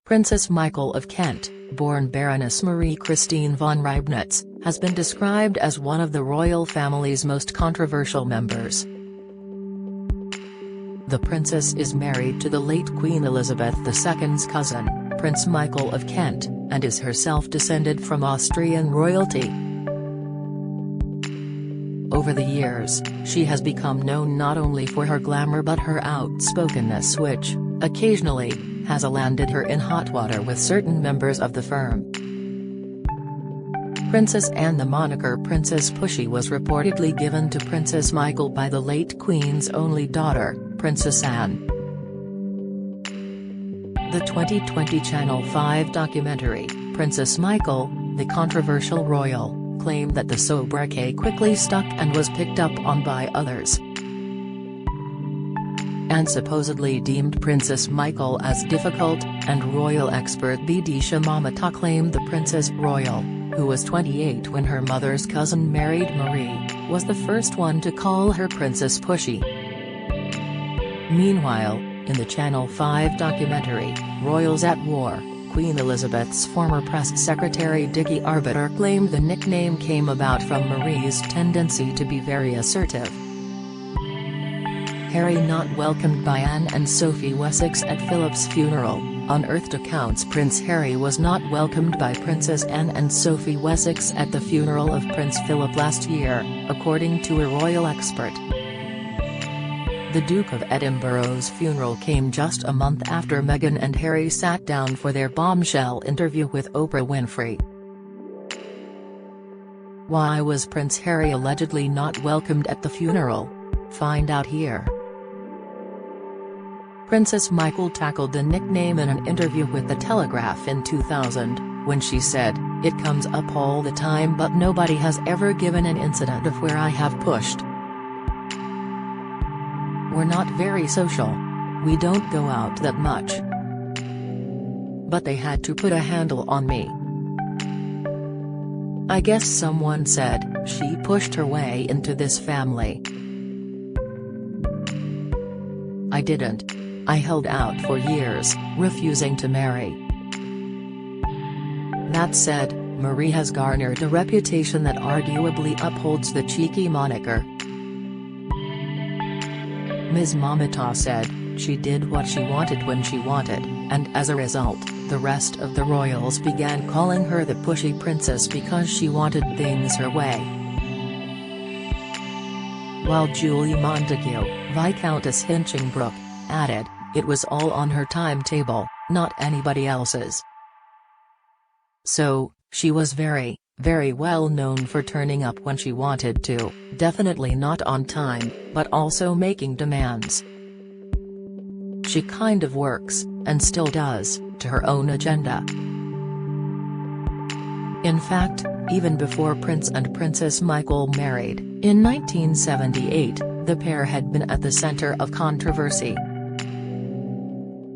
Princess Michael of Kent, born Baroness Marie Christine von Reibnitz, has been described as one of the royal family's most controversial members. The princess is married to the late Queen Elizabeth II's cousin, Prince Michael of Kent, and is herself descended from Austrian royalty. Over the years, she has become known not only for her glamour but her outspokenness, which, occasionally, has landed her in hot water with certain members of the firm. Princess Anne. The moniker Princess Pushy was reportedly given to Princess Michael by the late Queen's only daughter, Princess Anne. The 2020 Channel 5 documentary, Princess Michael, the Controversial Royal, claimed that the sobriquet quickly stuck and was picked up on by others. And supposedly deemed Princess Michael as difficult, and royal expert Bidisha Mamata claimed the Princess Royal, who was 28 when her mother's cousin married Marie, was the first one to call her Princess Pushy. Meanwhile, in the Channel 5 documentary, Royals at War, Queen Elizabeth's former press secretary Dickie Arbiter claimed the nickname came about from Marie's tendency to be very assertive. Harry not welcomed by Anne and Sophie Wessex at Philip's funeral. Unearthed accounts. Prince Harry was not welcomed by Princess Anne and Sophie Wessex at the funeral of Prince Philip last year, according to a royal expert. The Duke of Edinburgh's funeral came just a month after Meghan and Harry sat down for their bombshell interview with Oprah Winfrey. Why was Prince Harry allegedly not welcomed at the funeral? Find out here. Princess Michael tackled the nickname in an interview with The Telegraph in 2000, when she said, "It comes up all the time but nobody has ever given an incident of where I have pushed. We're not very social. We don't go out that much. But they had to put a handle on me. I guess someone said, she pushed her way into this family. I didn't. I held out for years, refusing to marry." That said, Marie has garnered a reputation that arguably upholds the cheeky moniker. Ms. Mamata said, she did what she wanted when she wanted, and as a result, the rest of the royals began calling her the pushy princess because she wanted things her way. While Julie Montague, Viscountess Hinchingbroke, added, it was all on her timetable, not anybody else's. So, she was very, very well known for turning up when she wanted to, definitely not on time, but also making demands. She kind of works, and still does, to her own agenda. In fact, even before Prince and Princess Michael married, in 1978, the pair had been at the center of controversy.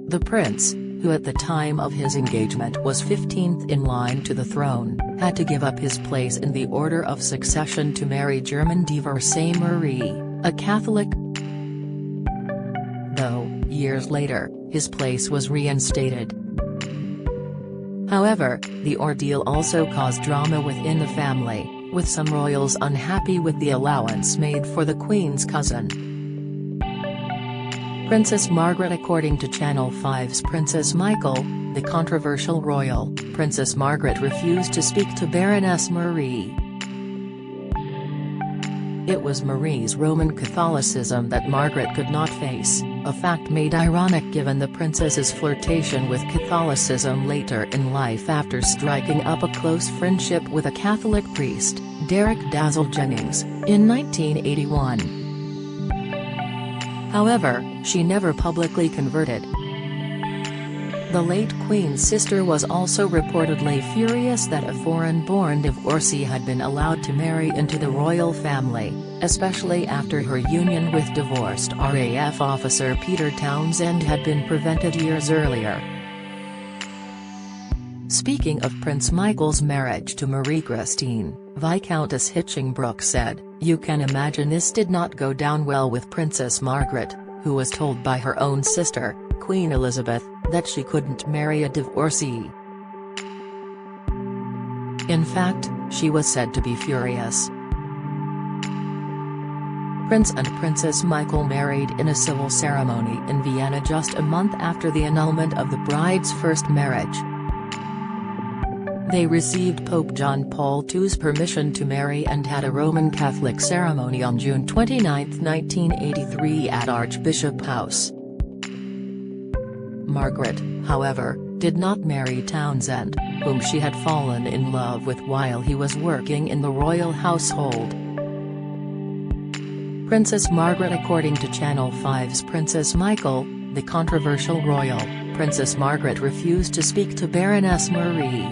The prince, who at the time of his engagement was 15th in line to the throne, had to give up his place in the order of succession to marry German divorcee Marie, a Catholic. Though, years later, his place was reinstated. However, the ordeal also caused drama within the family, with some royals unhappy with the allowance made for the Queen's cousin. Princess Margaret. According to Channel 5's Princess Michael, the controversial royal, Princess Margaret refused to speak to Baroness Marie. It was Marie's Roman Catholicism that Margaret could not face, a fact made ironic given the princess's flirtation with Catholicism later in life after striking up a close friendship with a Catholic priest, Derek Dazzle Jennings, in 1981. However, she never publicly converted. The late Queen's sister was also reportedly furious that a foreign-born divorcee had been allowed to marry into the royal family, especially after her union with divorced RAF officer Peter Townsend had been prevented years earlier. Speaking of Prince Michael's marriage to Marie Christine, Viscountess Hinchingbroke said, "You can imagine this did not go down well with Princess Margaret, who was told by her own sister, Queen Elizabeth, that she couldn't marry a divorcee. In fact, she was said to be furious. Prince and Princess Michael married in a civil ceremony in Vienna just a month after the annulment of the bride's first marriage. They received Pope John Paul II's permission to marry and had a Roman Catholic ceremony on June 29, 1983 at Archbishop House. Margaret, however, did not marry Townsend, whom she had fallen in love with while he was working in the royal household. Princess Margaret. According to Channel 5's Princess Michael, the controversial royal, Princess Margaret refused to speak to Baroness Marie.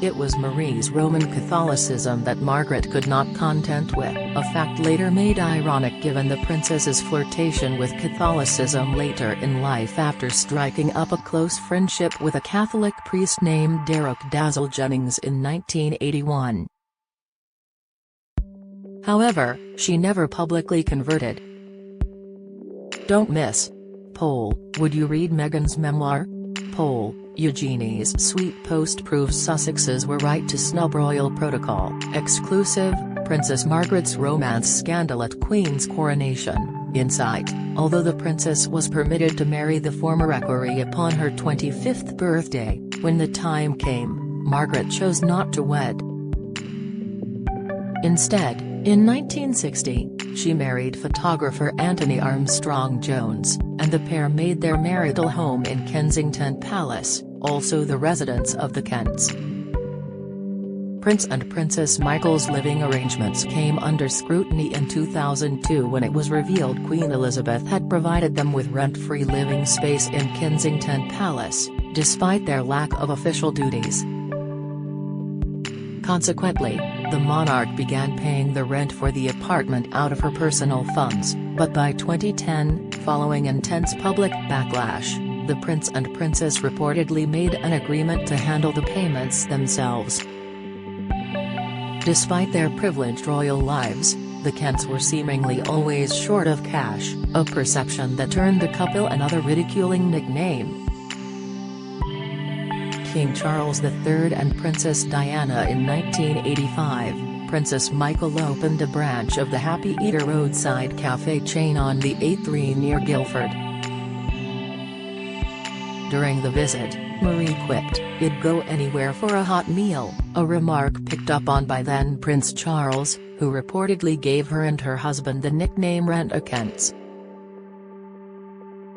It was Marie's Roman Catholicism that Margaret could not contend with, a fact later made ironic given the princess's flirtation with Catholicism later in life after striking up a close friendship with a Catholic priest named Derek Dazzle Jennings in 1981. However, she never publicly converted. Don't miss. Poll: would you read Meghan's memoir? Poll: Eugenie's sweet post proves Sussexes were right to snub royal protocol. Exclusive: Princess Margaret's romance scandal at Queen's coronation. Insight: although the princess was permitted to marry the former equerry upon her 25th birthday, when the time came, Margaret chose not to wed. Instead, in 1960, she married photographer Anthony Armstrong Jones, and the pair made their marital home in Kensington Palace, also the residence of the Kents. Prince and Princess Michael's living arrangements came under scrutiny in 2002 when it was revealed Queen Elizabeth had provided them with rent-free living space in Kensington Palace, despite their lack of official duties. Consequently, the monarch began paying the rent for the apartment out of her personal funds, but by 2010, following intense public backlash, the prince and princess reportedly made an agreement to handle the payments themselves. Despite their privileged royal lives, the Kents were seemingly always short of cash, a perception that earned the couple another ridiculing nickname. King Charles III and Princess Diana. In 1985, Princess Michael opened a branch of the Happy Eater roadside cafe chain on the A3 near Guildford. During the visit, Marie quipped, "I'd go anywhere for a hot meal," a remark picked up on by then Prince Charles, who reportedly gave her and her husband the nickname Rent-a-Kents.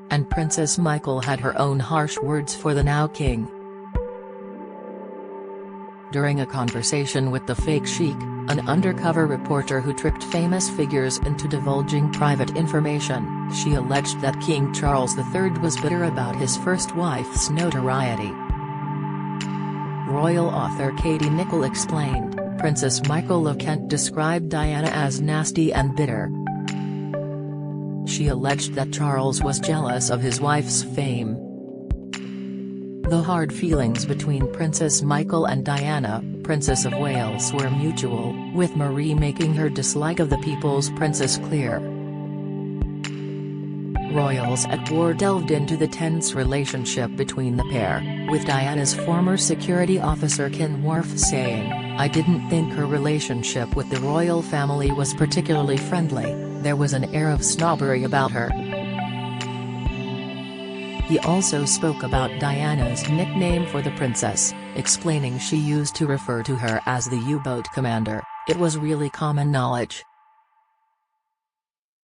And Princess Michael had her own harsh words for the now king. During a conversation with the fake sheik, an undercover reporter who tricked famous figures into divulging private information, she alleged that King Charles III was bitter about his first wife's notoriety. Royal author Katie Nicholl explained, Princess Michael of Kent described Diana as nasty and bitter. She alleged that Charles was jealous of his wife's fame. The hard feelings between Princess Michael and Diana, Princess of Wales, were mutual, with Marie making her dislike of the people's princess clear. Royals at War delved into the tense relationship between the pair, with Diana's former security officer Ken Worf saying, "I didn't think her relationship with the royal family was particularly friendly, there was an air of snobbery about her." He also spoke about Diana's nickname for the princess, explaining she used to refer to her as the U-boat commander. "It was really common knowledge."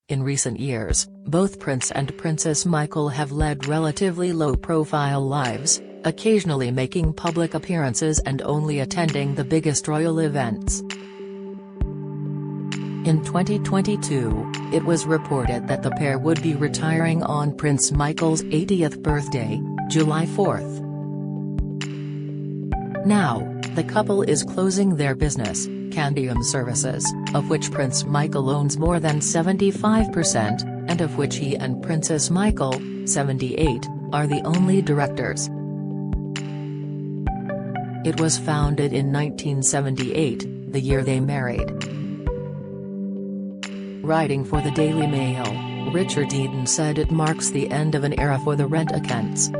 In recent years, both Prince and Princess Michael have led relatively low-profile lives, occasionally making public appearances and only attending the biggest royal events. In 2022, it was reported that the pair would be retiring on Prince Michael's 80th birthday, July 4th. Now, the couple is closing their business, Candium Services, of which Prince Michael owns more than 75%, and of which he and Princess Michael, 78, are the only directors. It was founded in 1978, the year they married. Writing for the Daily Mail, Richard Eden said it marks the end of an era for the Rent-A-Kents.